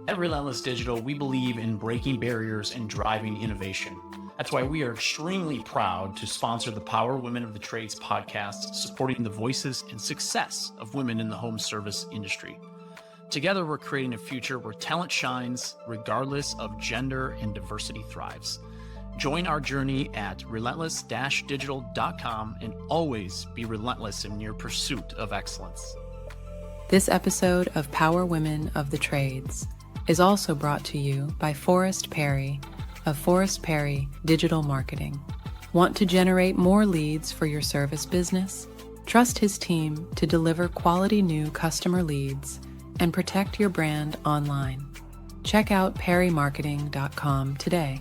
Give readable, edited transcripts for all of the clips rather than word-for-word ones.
At Relentless Digital, we believe in breaking barriers and driving innovation. That's why we are extremely proud to sponsor the Power Women of the Trades podcast, supporting the voices and success of women in the home service industry. Together, we're creating a future where talent shines, regardless of gender, and diversity thrives. Join our journey at relentless-digital.com and always be relentless in your pursuit of excellence. This episode of Power Women of the Trades is also brought to you by Forrest Perry of Forrest Perry Digital Marketing. Want to generate more leads for your service business? Trust his team to deliver quality new customer leads and protect your brand online. Check out perrymarketing.com today.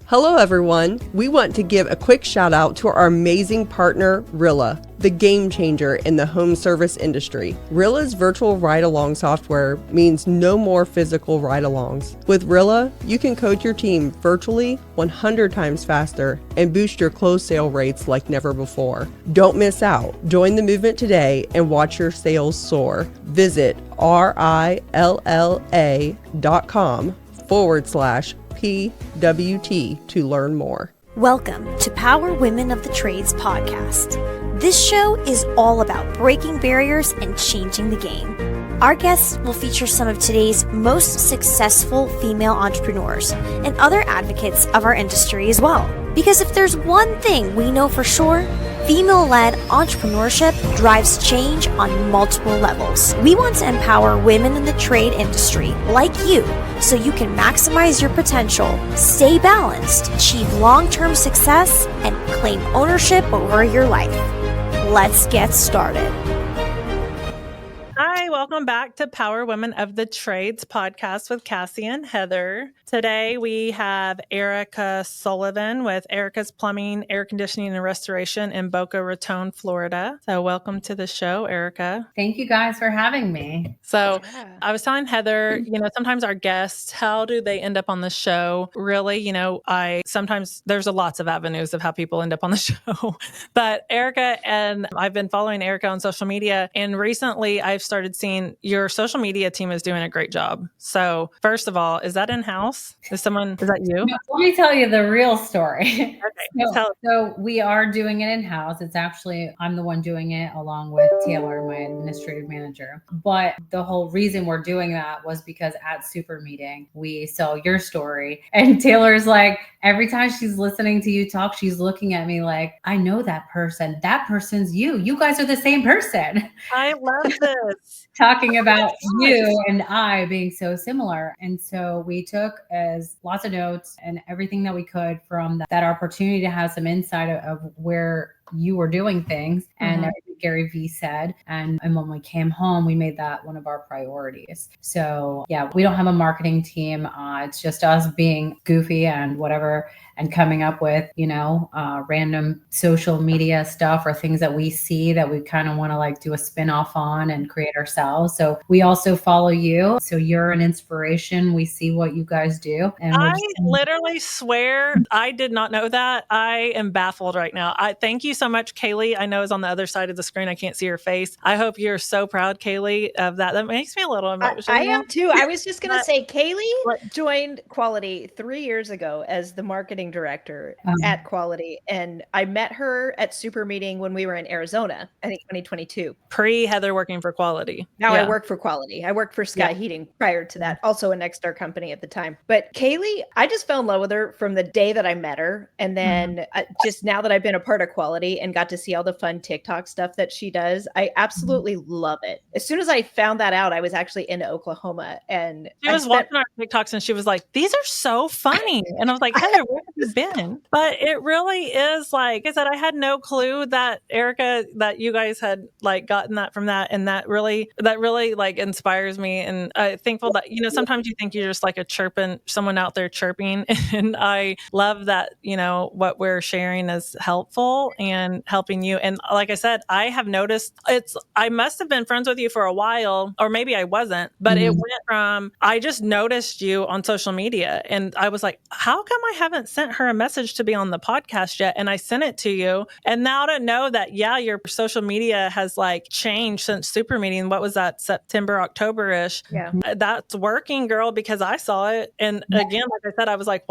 Hello everyone. We want to give a quick shout out to our amazing partner, Rilla, the game changer in the home service industry. Rilla's virtual ride-along software means no more physical ride-alongs. With Rilla, you can coach your team virtually 100 times faster and boost your close sale rates like never before. Don't miss out. Join the movement today and watch your sales soar. Visit rilla.com/PWT to learn more. Welcome to Power Women of the Trades podcast. This show is all about breaking barriers and changing the game. Our guests will feature some of today's most successful female entrepreneurs and other advocates of our industry as well. Because if there's one thing we know for sure, female-led entrepreneurship drives change on multiple levels. We want to empower women in the trade industry like you so you can maximize your potential, stay balanced, achieve long-term success, and claim ownership over your life. Let's get started. Hi, welcome back to Power Women of the Trades podcast with Cassie and Heather. Today we have Erica Sullivan with Erica's Plumbing, Air Conditioning, and Restoration in Boca Raton, Florida. So welcome to the show, Erica. Thank you guys for having me. So I was telling Heather, sometimes our guests, how do they end up on the show? Really, sometimes there's lots of avenues of how people end up on the show. But Erica, and I've been following Erica on social media, and recently I've started seeing your social media team is doing a great job. So first of all, is that in-house? Is that you? No, let me tell you the real story. Okay, so we are doing it in-house. It's actually, I'm the one doing it along with Taylor, my administrative manager. But the whole reason we're doing that was because at Super Meeting, we sell your story. And Taylor's like, every time she's listening to you talk, she's looking at me like, I know that person. That person's you. You guys are the same person. I love this. Talking about you and I being so similar. And so we took as lots of notes and everything that we could from that opportunity to have some insight of where you were doing things and everything Gary Vee said. And when we came home, we made that one of our priorities. So yeah, we don't have a marketing team. It's just us being goofy and whatever, and coming up with, random social media stuff or things that we see that we kind of want to do a spin-off on and create ourselves. So we also follow you. So you're an inspiration. We see what you guys do. And I literally swear I did not know that. I am baffled right now. I thank you so much, Kaylee. I know is on the other side of the screen. I can't see her face. I hope you're so proud, Kaylee, of that. That makes me a little emotional. I am too. I was just going to say, Kaylee joined Quality 3 years ago as the marketing director at Quality. And I met her at Super Meeting when we were in Arizona, I think 2022. Pre-Heather working for Quality. Now I work for Quality. I worked for Sky Heating prior to that, also a Nexstar company at the time. But Kaylee, I just fell in love with her from the day that I met her. And then just now that I've been a part of Quality and got to see all the fun TikTok stuff that she does, I absolutely love it. As soon as I found that out, I was actually in Oklahoma and she was watching our TikToks and she was like, these are so funny. And I was like, Heather, where have you been? But it really is like I said, I had no clue that Erica, that you guys had gotten that from that. And that really inspires me. And I'm thankful that, sometimes you think you're just like someone out there chirping. And I love that, what we're sharing is helpful and helping you. And like I said, I have noticed I must have been friends with you for a while, or maybe I wasn't, but it went from, I just noticed you on social media and I was like, how come I haven't sent sent her a message to be on the podcast yet. And I sent it to you. And now to know that, yeah, your social media has like changed since Super Meeting. What was that? September, October-ish. Yeah. That's working, girl, because I saw it. And again, like I said, I was like,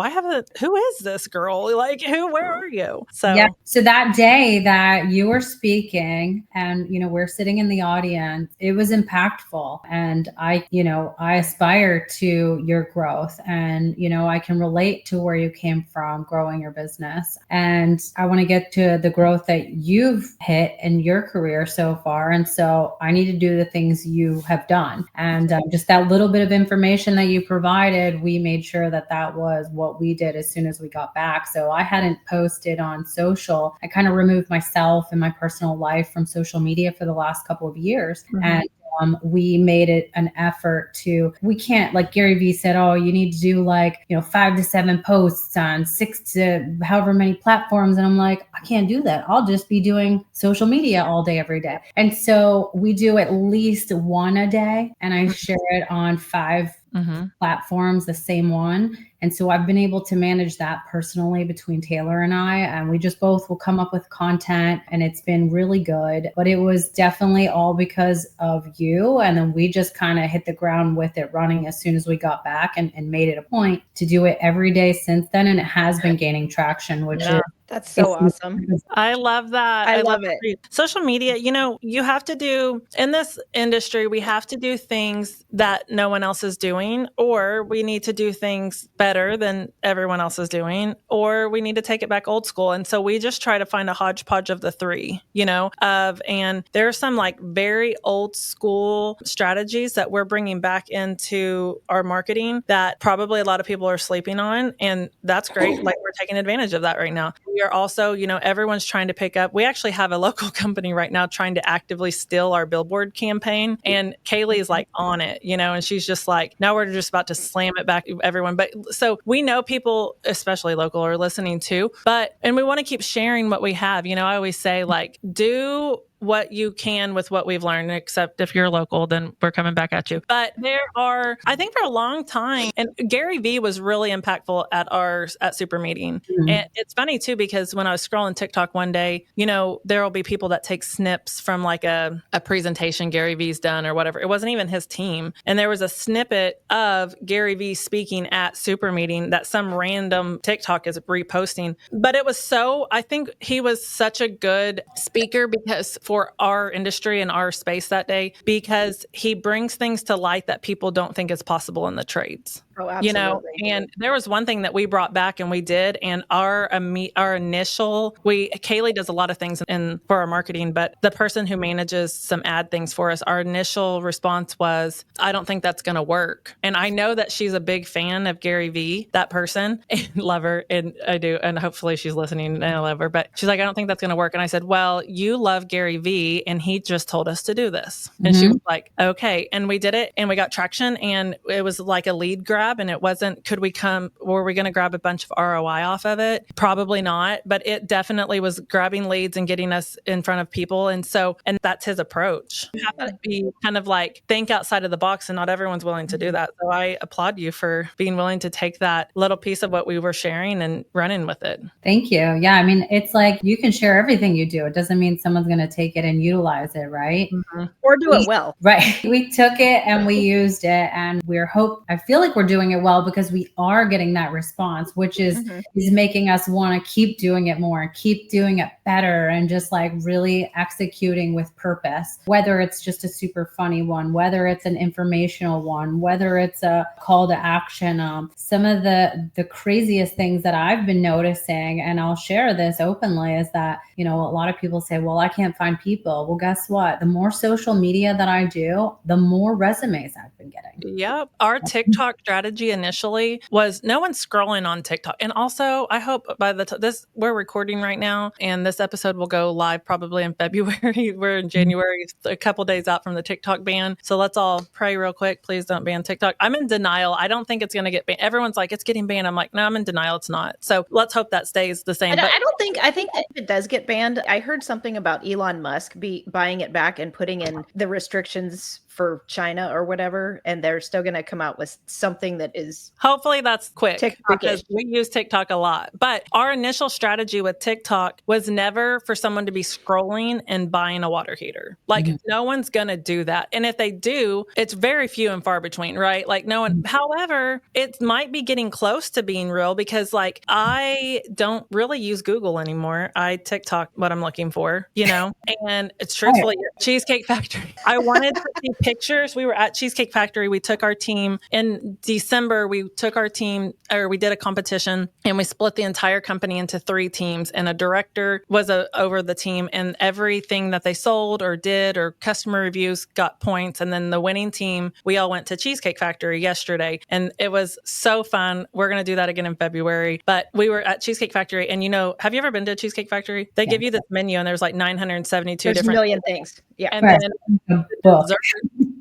who is this girl? Like, where are you? So, yeah. So that day that you were speaking and, we're sitting in the audience, it was impactful. And I aspire to your growth and, I can relate to where you came from growing your business. And I want to get to the growth that you've hit in your career so far. And so I need to do the things you have done. And just that little bit of information that you provided, we made sure that was what we did as soon as we got back. So I hadn't posted on social. I kind of removed myself and my personal life from social media for the last couple of years. Mm-hmm. And we made it an effort we can't, like Gary Vee said, you need to do 5 to 7 posts on 6 to however many platforms. And I'm like, I can't do that. I'll just be doing social media all day, every day. And so we do at least one a day. And I share it on 5 platforms, the same one. And so I've been able to manage that personally between Taylor and I, and we just both will come up with content, and it's been really good. But it was definitely all because of you. And then we just kind of hit the ground with it running as soon as we got back and made it a point to do it every day since then. And it has been gaining traction, which is that's so awesome. I love that. I love it. Social media, you have to do, in this industry, we have to do things that no one else is doing, or we need to do things better than everyone else is doing, or we need to take it back old school. And so we just try to find a hodgepodge of the three, and there are some like very old school strategies that we're bringing back into our marketing that probably a lot of people are sleeping on. And that's great. Like, we're taking advantage of that right now. We are also, everyone's trying to pick up. We actually have a local company right now trying to actively steal our billboard campaign. And Kaylee is like on it, and she's just like, now we're just about to slam it back to everyone. But so we know people, especially local, are listening too. And we want to keep sharing what we have. I always say, like, do what you can with what we've learned, except if you're local, then we're coming back at you. But I think for a long time, and Gary Vee was really impactful at Super Meeting. Mm-hmm. And it's funny too, because when I was scrolling TikTok one day, there will be people that take snips from like a presentation Gary Vee's done or whatever. It wasn't even his team. And there was a snippet of Gary Vee speaking at Super Meeting that some random TikTok is reposting. But I think he was such a good speaker for our industry and our space that day, because he brings things to light that people don't think is possible in the trades. Oh, absolutely. And there was one thing that we brought back and we did, and Kaylee does a lot of things for our marketing, but the person who manages some ad things for us, our initial response was, I don't think that's going to work. And I know that she's a big fan of Gary Vee, that person, and love her. And I do. And hopefully she's listening and I love her, but she's like, I don't think that's going to work. And I said, well, you love Gary Vee and he just told us to do this. And she was like, okay. And we did it and we got traction, and it was like a lead grab. And it wasn't, were we going to grab a bunch of ROI off of it? Probably not, but it definitely was grabbing leads and getting us in front of people. And that's his approach. You have to be kind of like, think outside of the box, and not everyone's willing to do that. So I applaud you for being willing to take that little piece of what we were sharing and running with it. Thank you. Yeah. I mean, it's like, you can share everything you do. It doesn't mean someone's going to take it and utilize it, right? Mm-hmm. Or do it well. Right. We took it and we used it, and I feel like we're doing it well, because we are getting that response, which is making us want to keep doing it more, keep doing it better, and just like really executing with purpose, whether it's just a super funny one, whether it's an informational one, whether it's a call to action. Some of the craziest things that I've been noticing, and I'll share this openly, is that, a lot of people say, well, I can't find people. Well, guess what? The more social media that I do, the more resumes I've been getting. Yep. Our TikTok strategy initially was no one's scrolling on TikTok. And also, I hope by we're recording right now, and this episode will go live probably in February. We're in January, a couple days out from the TikTok ban. So let's all pray real quick. Please don't ban TikTok. I'm in denial. I don't think it's going to get banned. Everyone's like, it's getting banned. I'm like, no, I'm in denial. It's not. So let's hope that stays the same. I think that if it does get banned, I heard something about Elon Musk buying it back and putting in the restrictions for China or whatever, and they're still going to come out with something something that is hopefully that's quick because TikTok-ish. we use TikTok a lot. But our initial strategy with TikTok was never for someone to be scrolling and buying a water heater. Like no one's going to do that. And if they do, it's very few and far between, right? Like no one, however, it might be getting close to being real because like I don't really use Google anymore. I TikTok what I'm looking for, you know, and it's truthfully Cheesecake Factory. I wanted to see pictures. We were at Cheesecake Factory. We took our team in December. We did a competition and we split the entire company into 3 teams and a director was over the team and everything that they sold or did or customer reviews got points. And then the winning team, we all went to Cheesecake Factory yesterday and it was so fun. We're going to do that again in February, but we were at Cheesecake Factory and have you ever been to a Cheesecake Factory? They give you this menu and there's like 972 There's different a million things. Yeah. And then the dessert,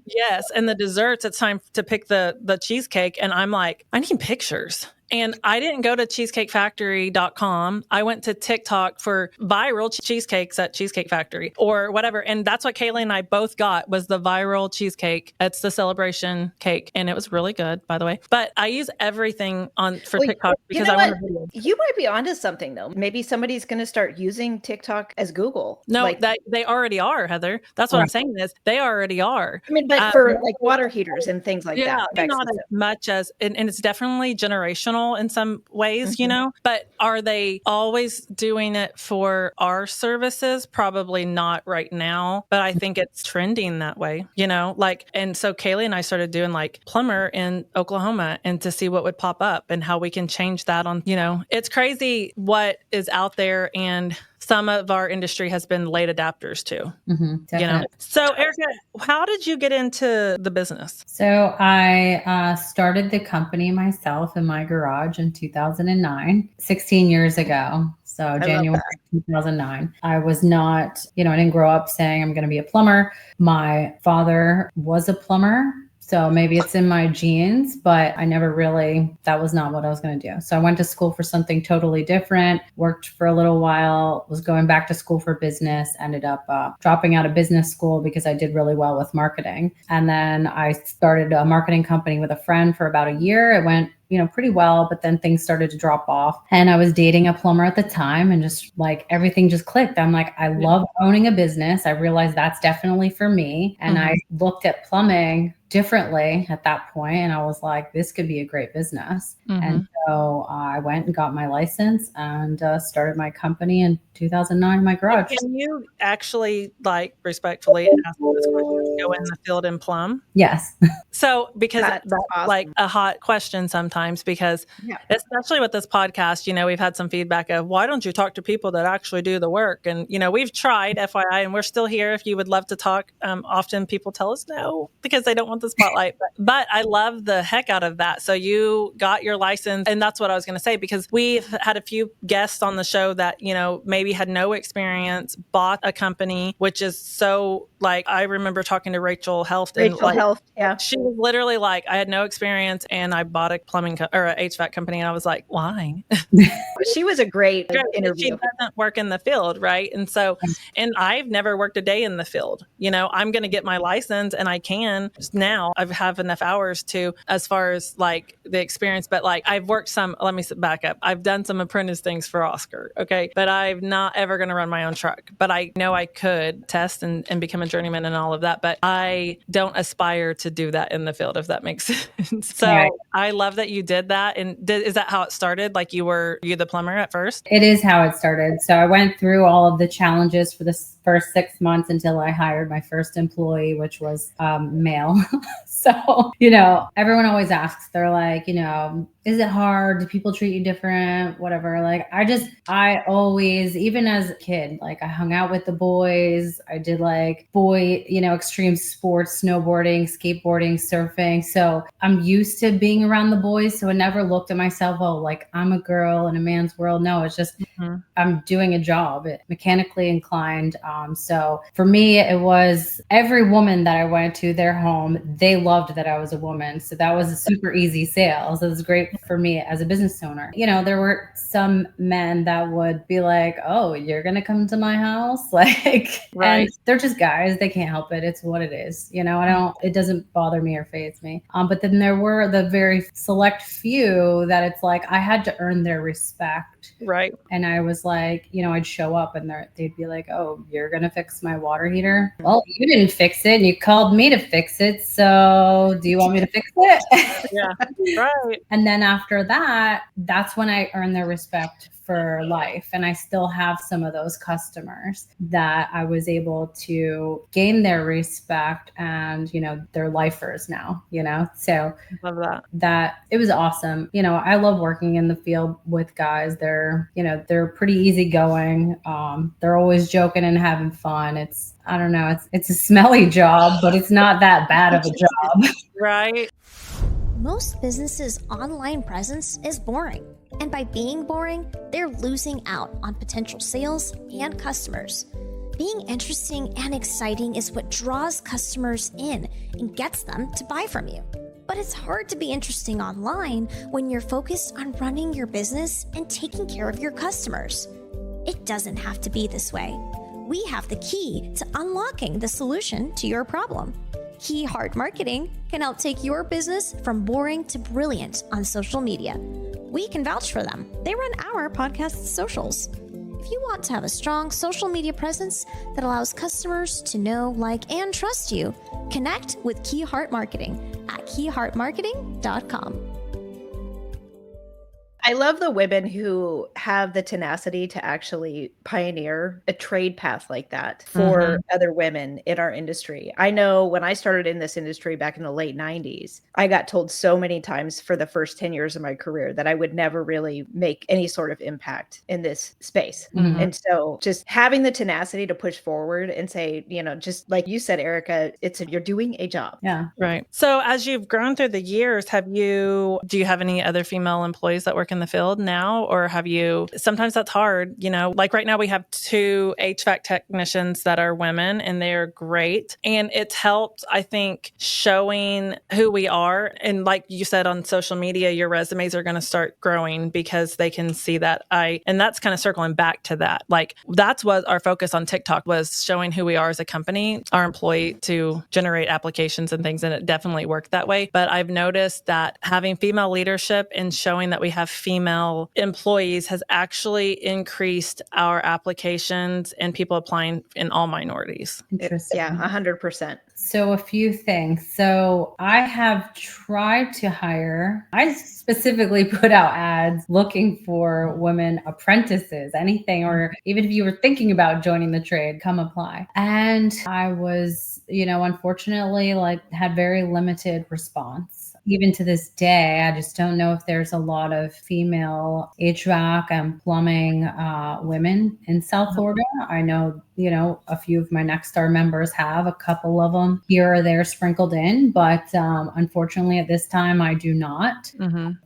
yes. And the desserts, it's time to pick the cheesecake. And I'm like, I need pictures. And I didn't go to cheesecakefactory.com. I went to TikTok for viral cheesecakes at Cheesecake Factory or whatever. And that's what Kaylee and I both got was the viral cheesecake. It's the celebration cake. And it was really good, by the way. But I use everything for TikTok because I want to video. You might be onto something though. Maybe somebody's going to start using TikTok as Google. No, they already are, Heather. That's what I'm saying is they already are. I mean, but for like water heaters and things like that. Yeah, not as much as, and it's definitely generational in some ways, you know, but are they always doing it for our services? Probably not right now, but I think it's trending that way, you know, like, and so Kaylee and I started doing like plumber in Oklahoma and to see what would pop up and how we can change that on, you know, it's crazy what is out there and some of our industry has been late adapters too, you know? So Erica, how did you get into the business? So I started the company myself in my garage in 2009, 16 years ago. So January 2009. I was not, I didn't grow up saying I'm going to be a plumber. My father was a plumber. So maybe it's in my genes, but I never really, that was not what I was going to do. So I went to school for something totally different, worked for a little while, was going back to school for business, ended up dropping out of business school because I did really well with marketing. And then I started a marketing company with a friend for about a year. It went pretty well, but then things started to drop off. And I was dating a plumber at the time and just like everything just clicked. I'm like, I love owning a business. I realized that's definitely for me. And I looked at plumbing differently at that point. And I was like, this could be a great business. And so I went and got my license and started my company in 2009 in my garage. Can you actually respectfully ask this question, go in the field and plumb? Yes. So because that's awesome. like a hot question sometimes because especially with this podcast, we've had some feedback of why don't you talk to people that actually do the work? And, we've tried FYI and we're still here. If you would love to talk, often people tell us no because they don't want the spotlight, but I love the heck out of that. So you got your license and that's what I was going to say because we've had a few guests on the show that, maybe had no experience, bought a company, which is so I remember talking to Rachel Health. Yeah. She was literally like, I had no experience and I bought a plumbing or a HVAC company. And I was like, why? She was a great interview. She doesn't work in the field. Right. And so, and I've never worked a day in the field. I'm going to get my license and I can now. I have enough hours to, as far as the experience, but I've worked let me back up. I've done some apprentice things for Oscar. Okay. But I'm not ever going to run my own truck, but I know I could test and become a journeyman and all of that. But I don't aspire to do that in the field, if that makes sense. So I love that you did that. And is that how it started? Like you the plumber at first? It is how it started. So I went through all of the challenges for the first 6 months until I hired my first employee, which was male. So, everyone always asks, they're like, is it hard? Do people treat you different? Whatever. I always, even as a kid, I hung out with the boys. I did extreme sports, snowboarding, skateboarding, surfing. So I'm used to being around the boys. So I never looked at myself, I'm a girl in a man's world. No, it's just, I'm doing a job. Mechanically inclined. So for me, it was every woman that I went to their home, they loved that I was a woman. So that was a super easy sale. So it was great for me as a business owner. You know, there were some men that would be like, oh, you're going to come to my house? Like, Right. and they're just guys. They can't help it. It's what it is. You know, it doesn't bother me or faze me. But then there were the very select few that it's like, I had to earn their respect. Right. And I was like, you know, I'd show up and they'd be like, oh, you're going to fix my water heater? Well, you didn't fix it and you called me to fix it. So do you want me to fix it? Yeah. Right. And then after that, that's when I earned their respect for life. And I still have some of those customers that I was able to gain their respect, and, you know, they're lifers now, you know? So Love that it was awesome. You know, I love working in the field with guys. They're, you know, they're pretty easygoing. They're always joking and having fun. I don't know, it's a smelly job, but it's not that bad of a job. Right. Most businesses' online presence is boring. And by being boring, they're losing out on potential sales and customers. Being interesting and exciting is what draws customers in and gets them to buy from you. But it's hard to be interesting online when you're focused on running your business and taking care of your customers. It doesn't have to be this way. We have the key to unlocking the solution to your problem. Kee Hart Marketing can help take your business from boring to brilliant on social media. We can vouch for them. They run our podcast socials. If you want to have a strong social media presence that allows customers to know, like, and trust you, connect with Kee Hart Marketing at keehartmarketing.com. I love the women who have the tenacity to actually pioneer a trade path like that for other women in our industry. I know when I started in this industry back in the late 90s, I got told so many times for the first 10 years of my career that I would never really make any sort of impact in this space. And so just having the tenacity to push forward and say, you know, just like you said, Erica, you're doing a job. Yeah. Right. So as you've grown through the years, do you have any other female employees that work in the field now? Or sometimes that's hard, you know, like right now we have 2 HVAC technicians that are women and they're great. And it's helped, I think, showing who we are. And like you said, on social media, your resumes are going to start growing because they can see that and that's kind of circling back to that. Like that's what our focus on TikTok was, showing who we are as a company, our employee, to generate applications and things. And it definitely worked that way. But I've noticed that having female leadership and showing that we have female employees has actually increased our applications and people applying in all minorities. Interesting. Yeah, 100%. So a few things. So I have tried to hire, I specifically put out ads looking for women apprentices, anything, or even if you were thinking about joining the trade, come apply. And I was, you know, unfortunately, had very limited response. Even to this day, I just don't know if there's a lot of female HVAC and plumbing women in South Florida. I know, you know, a few of my Nexstar members have, a couple of them here or there sprinkled in, but unfortunately at this time I do not.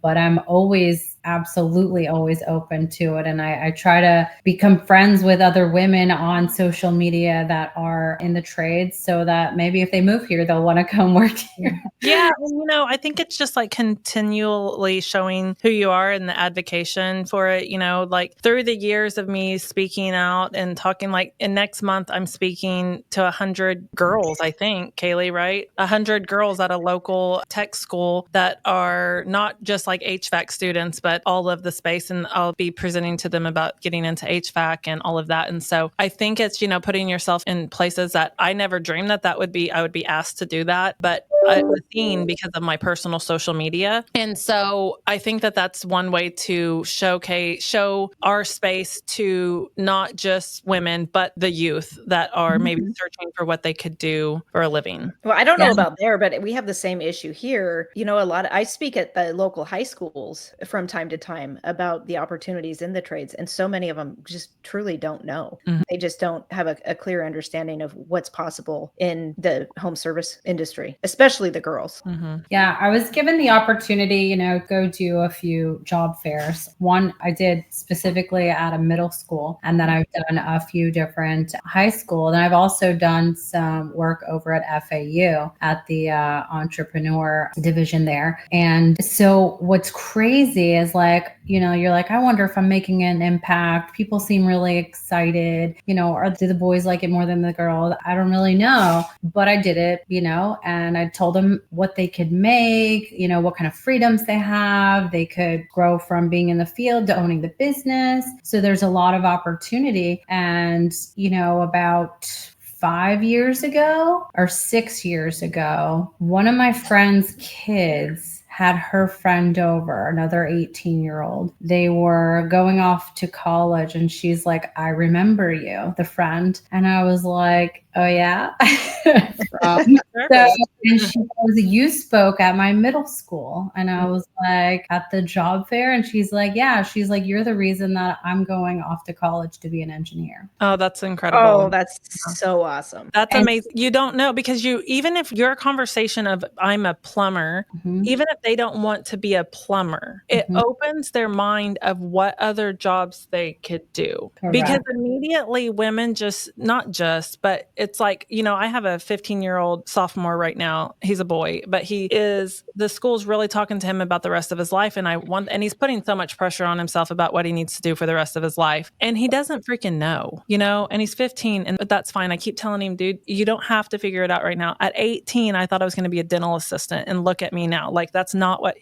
But I'm absolutely always open to it. And I try to become friends with other women on social media that are in the trades so that maybe if they move here, they'll want to come work here. Yeah. And, you know, I think it's just like continually showing who you are and the advocation for it, you know, like through the years of me speaking out and talking, like in next month, I'm speaking to 100 girls, I think, Kaylee, right? 100 girls at a local tech school that are not just like HVAC students, but all of the space. And I'll be presenting to them about getting into HVAC and all of that. And so I think it's, you know, putting yourself in places that I never dreamed that I would be asked to do that, but I was seen because of my personal social media. And so I think that that's one way to show our space to not just women, but the youth that are maybe searching for what they could do for a living. Well, I don't know about there, but we have the same issue here. You know, I speak at the local high schools from time to time about the opportunities in the trades. And so many of them just truly don't know. They just don't have a clear understanding of what's possible in the home service industry, especially the girls. Yeah, I was given the opportunity, you know, go do a few job fairs. One I did specifically at a middle school, and then I've done a few different different high school. And I've also done some work over at FAU at the entrepreneur division there. And so what's crazy is like, you're like, I wonder if I'm making an impact. People seem really excited, or do the boys like it more than the girls? I don't really know, but I did it, and I told them what they could make, what kind of freedoms they have. They could grow from being in the field to owning the business. So there's a lot of opportunity. And, about 5 years ago or 6 years ago, one of my friend's kids had her friend over, another 18-year-old. They were going off to college and she's like, I remember you, the friend. And I was like, oh yeah. And she goes, you spoke at my middle school. And I was like, at the job fair? And she's like, yeah. She's like, you're the reason that I'm going off to college to be an engineer. Oh, that's incredible. Oh, that's so awesome. That's amazing. You don't know, because even if your conversation of I'm a plumber, even if they don't want to be a plumber, it opens their mind of what other jobs they could do. Correct. Because immediately women but it's like, I have a 15-year-old sophomore right now. He's a boy, but the school's really talking to him about the rest of his life. And he's putting so much pressure on himself about what he needs to do for the rest of his life. And he doesn't freaking know, and he's 15, but that's fine. I keep telling him, dude, you don't have to figure it out right now. At 18, I thought I was going to be a dental assistant, and look at me now. Like, that's not what,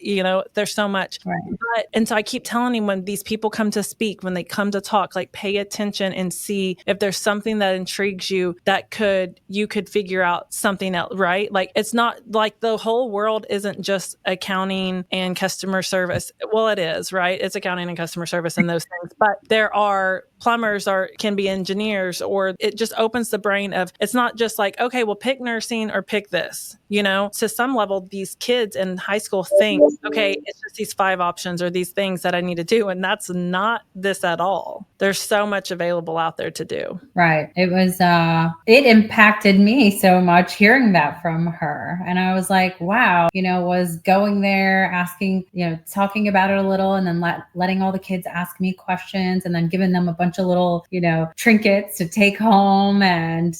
there's so much. Right. And so I keep telling him, when these people come to speak, when they come to talk, like, pay attention and see if there's something that intrigues you that you could figure out something else, right? Like, it's not like the whole world isn't just accounting and customer service. Well, it is, right? It's accounting and customer service and those things, but there are plumbers can be engineers, or it just opens the brain of, it's not just like, okay, well, pick nursing or pick this, to some level. These kids in high school think, okay, it's just these 5 options or these things that I need to do. And that's not this at all. There's so much available out there to do. Right. It was, it impacted me so much hearing that from her. And I was like, wow, was going there asking, talking about it a little, and then letting all the kids ask me questions, and then giving them a bunch of little, trinkets to take home and,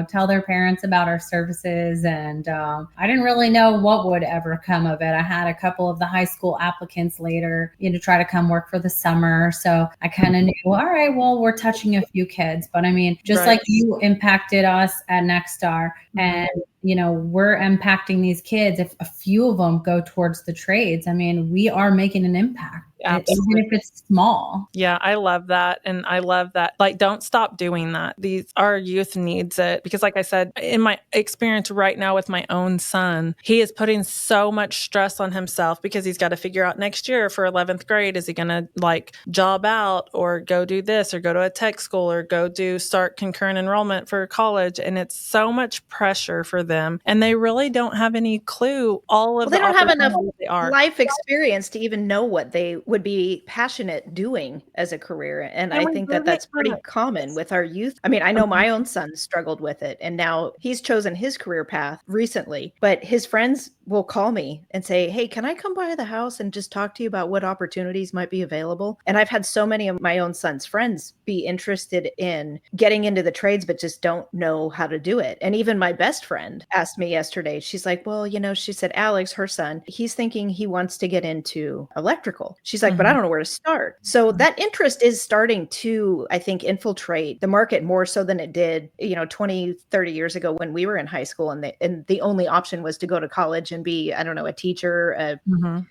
tell their parents about our services. And I didn't really know what would ever come of it. I had a couple of the high school applicants later, try to come work for the summer. So I kind of knew, all right, well, we're touching a few kids, but I mean, just like you impacted us at Nexstar, and we're impacting these kids. If a few of them go towards the trades, I mean, we are making an impact. Absolutely. Even if it's small. Yeah, I love that. And I love that. Like, don't stop doing that. Our youth needs it, because like I said, in my experience right now with my own son, he is putting so much stress on himself because he's got to figure out next year for 11th grade, is he going to like job out or go do this or go to a tech school or start concurrent enrollment for college. And it's so much pressure for them. And they really don't have any clue they don't have enough life experience to even know what they would be passionate doing as a career. And I think that's pretty common with our youth. I mean, I know my own son struggled with it, and now he's chosen his career path recently, but his friends will call me and say, hey, can I come by the house and just talk to you about what opportunities might be available? And I've had so many of my own son's friends be interested in getting into the trades, but just don't know how to do it. And even my best friend asked me yesterday, she's like, well, she said, Alex, her son, he's thinking he wants to get into electrical. She's like, but I don't know where to start. So that interest is starting to, I think, infiltrate the market more so than it did, 20, 30 years ago when we were in high school, and the only option was to go to college and be, I don't know, a teacher,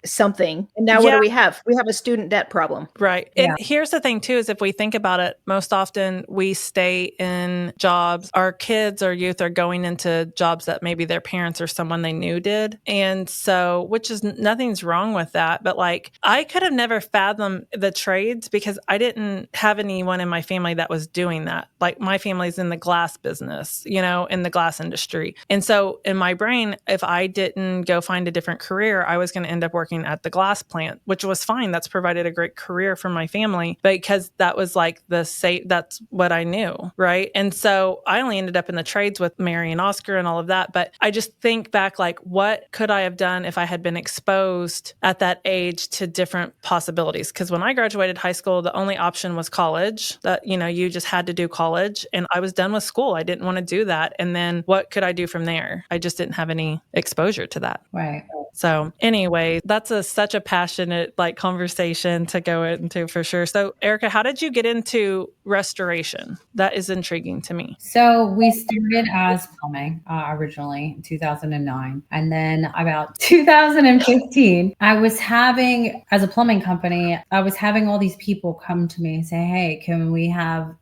something. And now what do we have? We have a student debt problem. Right. Yeah. And here's the thing too, is if we think about it, most often we stay in jobs, our kids or youth are going into jobs that maybe their parents or someone they knew did. And so, which is nothing's wrong with that. But like, I could have never fathomed the trades because I didn't have anyone in my family that was doing that. Like, my family's in the glass business, in the glass industry. And so in my brain, if I didn't go find a different career, I was going to end up working at the glass plant, which was fine. That's provided a great career for my family. But because that was like that's what I knew. Right. And so I only ended up in the trades with Mary and Oscar and all of that. But I just think back, like, what could I have done if I had been exposed at that age to different possibilities? Because when I graduated high school, the only option was college, that, you just had to do college. And I was done with school. I didn't want to do that. And then what could I do from there? I just didn't have any exposure to that. Right. So anyway, that's such a passionate conversation to go into for sure. So Erica, how did you get into restoration? That is intriguing to me. So we started as plumbing originally in 2009. And then about 2015, as a plumbing company, I was having all these people come to me and say, hey, can we have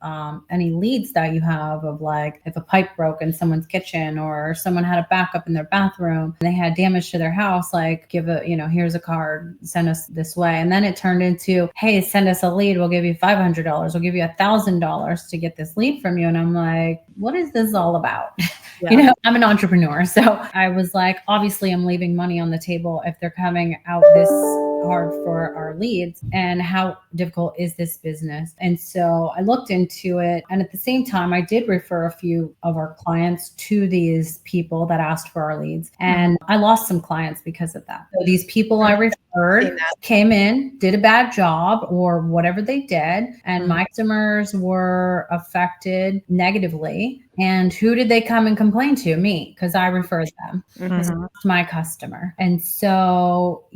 any leads that you have of if a pipe broke in someone's kitchen or someone had a backup in their bathroom and they had damage to their house, here's a card, send us this way. And then it turned into, hey, send us a lead. We'll give you $500. We'll give you $1,000 to get this lead from you. And I'm like, what is this all about? Yeah. I'm an entrepreneur. So I was like, obviously I'm leaving money on the table if they're coming out this hard for our leads, and how difficult is this business? And so I looked into it. And at the same time, I did refer a few of our clients to these people that asked for our leads. And I lost some clients because of that. So these people I referred came in, did a bad job or whatever they did. And my customers were affected negatively. And who did they come and complain to? Me, because I referred them. It's my customer. And so,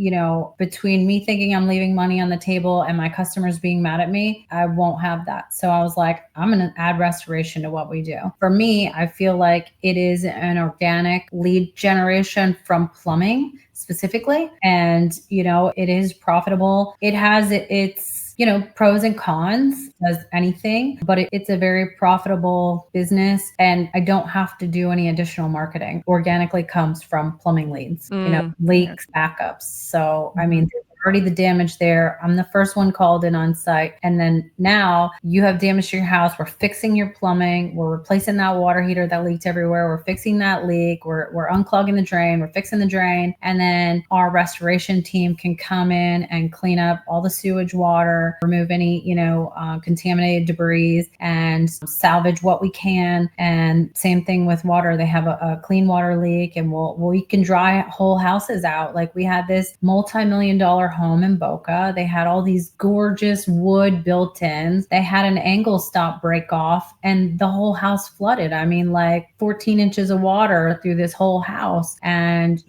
between me thinking I'm leaving money on the table and my customers being mad at me, I won't have that. So I was like, I'm going to add restoration to what we do. For me, I feel like it is an organic lead generation from plumbing specifically. And, it is profitable. It has its pros and cons as anything, but it's a very profitable business. And I don't have to do any additional marketing. Organically comes from plumbing leads, leaks, backups. So, there's already the damage there. I'm the first one called in on site. And then now you have damage to your house. We're fixing your plumbing. We're replacing that water heater that leaked everywhere. We're fixing that leak. We're unclogging the drain. We're fixing the drain. And then our restoration team can come in and clean up all the sewage water, remove any, contaminated debris, and salvage what we can. And same thing with water. They have a clean water leak, and we can dry whole houses out. Like we had this multi-million-dollar home in Boca. They had all these gorgeous wood built-ins. They had an angle stop break off and the whole house flooded. 14 inches of water through this whole house. And,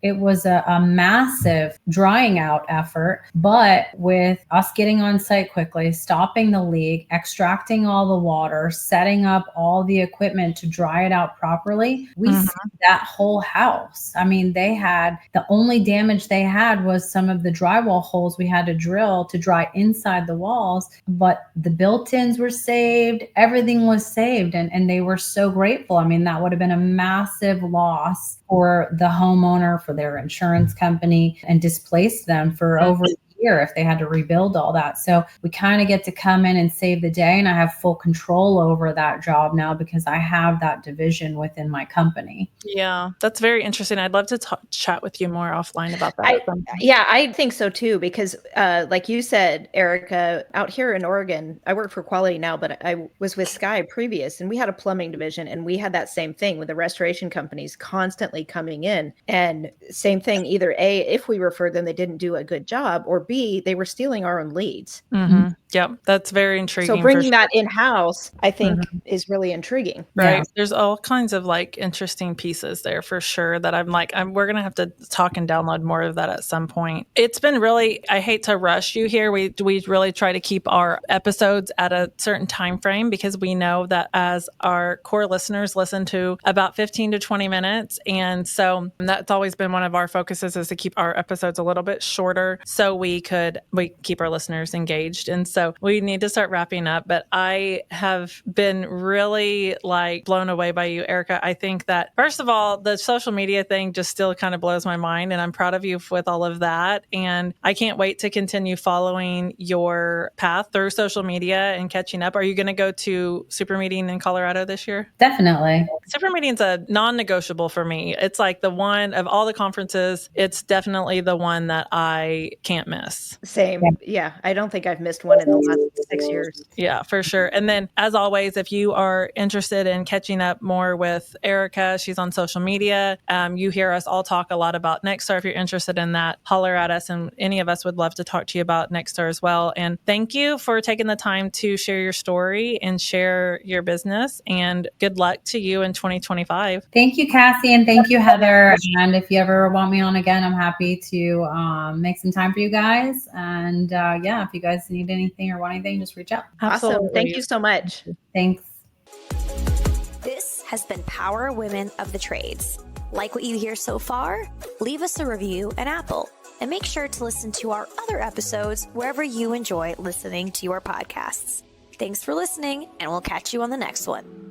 it was a massive drying out effort, but with us getting on site quickly, stopping the leak, extracting all the water, setting up all the equipment to dry it out properly, we saved that whole house. The only damage they had was some of the drywall holes we had to drill to dry inside the walls, but the built-ins were saved. Everything was saved. And they were so grateful. That would have been a massive loss for the homeowner, for their insurance company, and displaced them for over a year if they had to rebuild all that. So we kind of get to come in and save the day. And I have full control over that job now because I have that division within my company. Yeah, that's very interesting. I'd love to chat with you more offline about that. I think so too, because like you said, Erica, out here in Oregon, I work for Quality now, but I was with Sky previous, and we had a plumbing division, and we had that same thing with the restoration companies constantly coming in. And same thing, either A, if we referred them, they didn't do a good job, or B, they were stealing our own leads. Yep, that's very intriguing. So bringing that in-house, I think, is really intriguing. Right. Yeah. There's all kinds of interesting pieces there for sure that we're going to have to talk and download more of that at some point. It's been really, I hate to rush you here. We really try to keep our episodes at a certain time frame because we know that as our core listeners listen to about 15 to 20 minutes. And so that's always been one of our focuses, is to keep our episodes a little bit shorter so we keep our listeners engaged. And so we need to start wrapping up, but I have been really blown away by you, Erica. I think that first of all, the social media thing just still kind of blows my mind, and I'm proud of you with all of that. And I can't wait to continue following your path through social media and catching up. Are you going to go to Super Meeting in Colorado this year? Definitely. Super Meeting's a non-negotiable for me. It's the one of all the conferences. It's definitely the one that I can't miss. Same. Yeah. I don't think I've missed one in in the last 6 years. Yeah, for sure. And then, as always, if you are interested in catching up more with Erica, she's on social media. You hear us all talk a lot about Nexstar. If you're interested in that, holler at us, and any of us would love to talk to you about Nexstar as well. And thank you for taking the time to share your story and share your business. And good luck to you in 2025. Thank you, Cassie, and thank you, Heather. And if you ever want me on again, I'm happy to make some time for you guys. And yeah, if you guys need anything or want anything, just reach out. Awesome. Thank you so much. Thanks. This has been Power Women of the Trades. Like what you hear so far? Leave us a review in Apple. And make sure to listen to our other episodes wherever you enjoy listening to your podcasts. Thanks for listening, and we'll catch you on the next one.